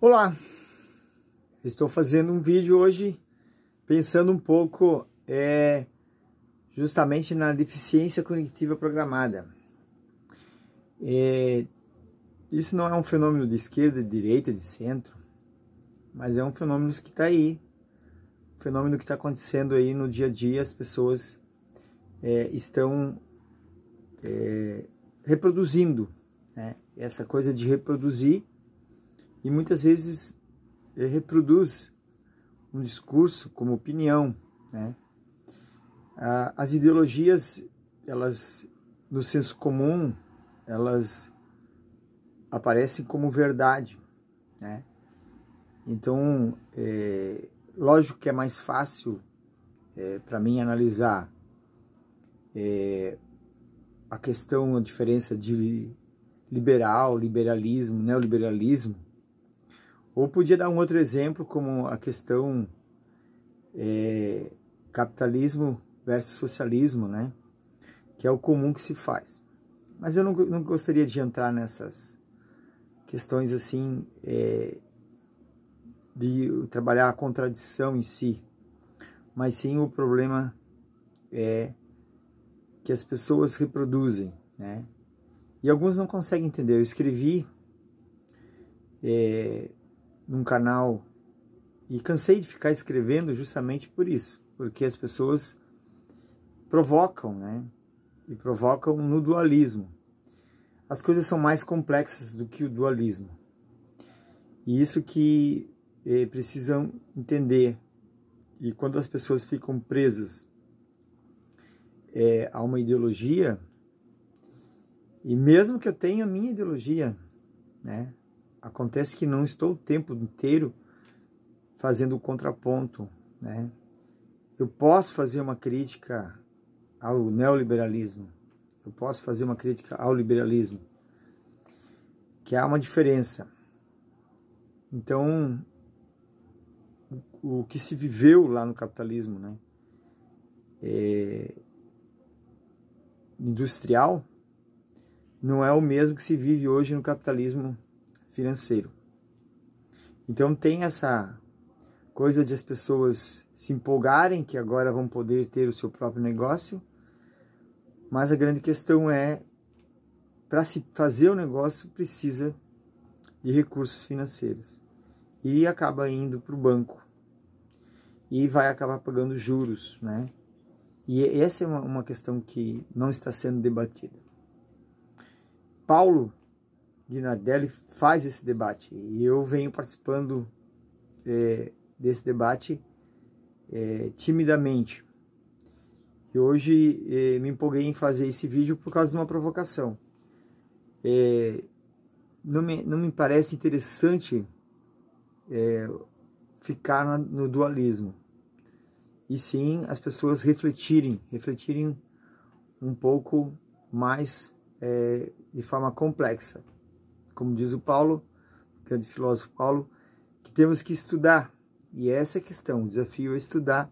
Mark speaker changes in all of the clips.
Speaker 1: Olá, estou fazendo um vídeo hoje pensando um pouco justamente na deficiência cognitiva programada. Isso não é um fenômeno de esquerda, de direita, de centro, mas é um fenômeno que está aí, um fenômeno que está acontecendo aí no dia a dia. As pessoas estão reproduzindo, né? Essa coisa de reproduzir, e muitas vezes reproduz um discurso como opinião, né? As ideologias, elas, no senso comum, elas aparecem como verdade, né? Então, lógico que é mais fácil para mim analisar a questão, a diferença de liberalismo, neoliberalismo, ou podia dar um outro exemplo como a questão capitalismo versus socialismo, né? Que é o comum que se faz. Mas eu não gostaria de entrar nessas questões assim, de trabalhar a contradição em si, mas sim o problema que as pessoas reproduzem, né? E alguns não conseguem entender. Eu escrevi num canal e cansei de ficar escrevendo justamente por isso, porque as pessoas provocam, né? E provocam no dualismo. As coisas são mais complexas do que o dualismo. E isso que precisam entender. E quando as pessoas ficam presas a uma ideologia, e mesmo que eu tenha a minha ideologia, né? Acontece que não estou o tempo inteiro fazendo o contraponto, né? Eu posso fazer uma crítica ao neoliberalismo, eu posso fazer uma crítica ao liberalismo, que há uma diferença. Então, o que se viveu lá no capitalismo, né, industrial, não é o mesmo que se vive hoje no capitalismo financeiro. Então tem essa coisa de as pessoas se empolgarem que agora vão poder ter o seu próprio negócio, mas a grande questão é, para se fazer o negócio precisa de recursos financeiros, e acaba indo para o banco e vai acabar pagando juros, né? E essa é uma questão que não está sendo debatida. Paulo Guinardelli faz esse debate e eu venho participando desse debate timidamente. E hoje me empolguei em fazer esse vídeo por causa de uma provocação. Não me parece interessante ficar no dualismo, e sim as pessoas refletirem um pouco mais de forma complexa. Como diz o Paulo, o grande filósofo Paulo, que temos que estudar, e essa é a questão, o desafio é estudar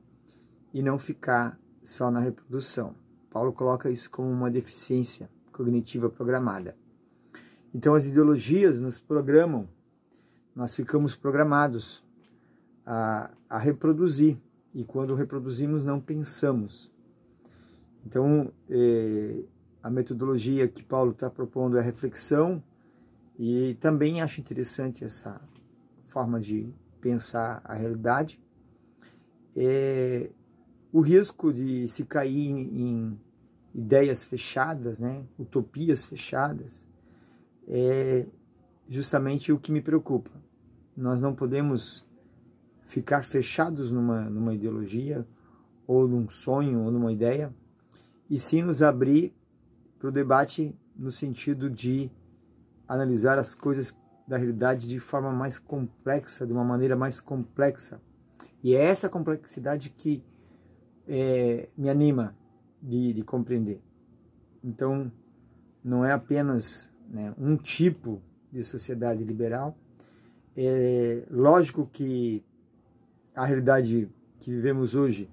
Speaker 1: e não ficar só na reprodução. Paulo coloca isso como uma deficiência cognitiva programada. Então as ideologias nos programam, nós ficamos programados a reproduzir, e quando reproduzimos não pensamos. Então a metodologia que Paulo está propondo é a reflexão, e também acho interessante essa forma de pensar a realidade. O risco de se cair em ideias fechadas, né, utopias fechadas, é justamente o que me preocupa. Nós não podemos ficar fechados numa ideologia, ou num sonho, ou numa ideia, e sim nos abrir para o debate no sentido de analisar as coisas da realidade de forma mais complexa, de uma maneira mais complexa. E é essa complexidade que me anima de compreender. Então, não é apenas, né, um tipo de sociedade liberal. É lógico que a realidade que vivemos hoje,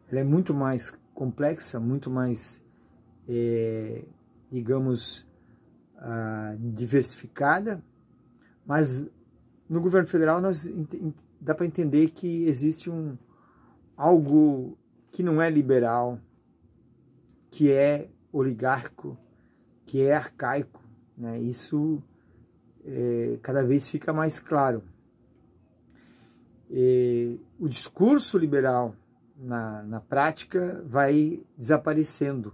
Speaker 1: ela é muito mais complexa, muito mais, digamos, diversificada, mas no governo federal dá para entender que existe algo que não é liberal, que é oligárquico, que é arcaico, né? Isso cada vez fica mais claro. O discurso liberal na prática vai desaparecendo.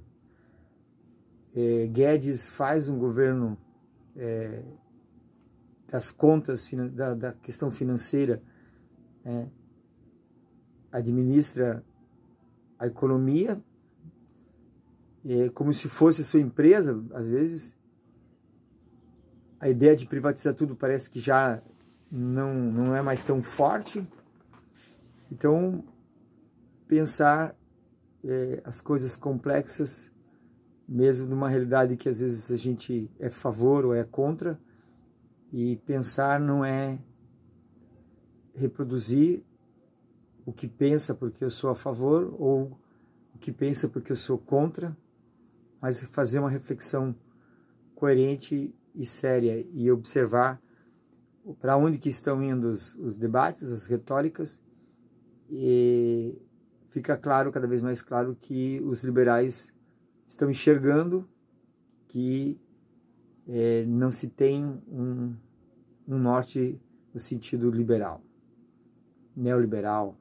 Speaker 1: Guedes faz um governo das contas, da questão financeira, administra a economia como se fosse sua empresa. Às vezes a ideia de privatizar tudo parece que já não é mais tão forte. Então, pensar as coisas complexas, mesmo numa realidade que às vezes a gente é a favor ou é contra, e pensar não é reproduzir o que pensa porque eu sou a favor ou o que pensa porque eu sou contra, mas fazer uma reflexão coerente e séria e observar para onde que estão indo os debates, as retóricas, e fica claro, cada vez mais claro, que os liberais estão enxergando que não se tem um norte no sentido liberal, neoliberal,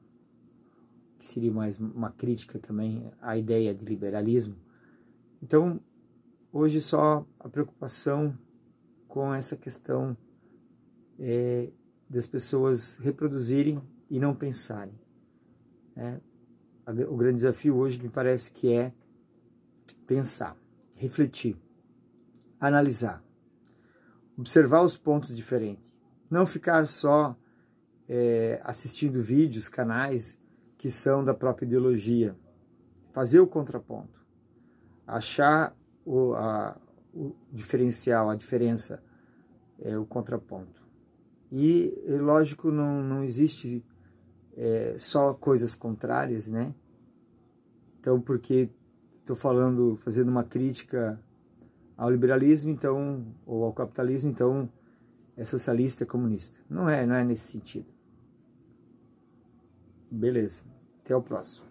Speaker 1: que seria mais uma crítica também à ideia de liberalismo. Então, hoje só a preocupação com essa questão das pessoas reproduzirem e não pensarem. O grande desafio hoje me parece que é pensar, refletir, analisar, observar os pontos diferentes, não ficar só assistindo vídeos, canais que são da própria ideologia, fazer o contraponto, achar o diferencial, a diferença, o contraponto. E, lógico, não existe só coisas contrárias, né? Então, porque estou fazendo uma crítica ao liberalismo, então, ou ao capitalismo, então é socialista, é comunista. Não é nesse sentido. Beleza. Até o próximo.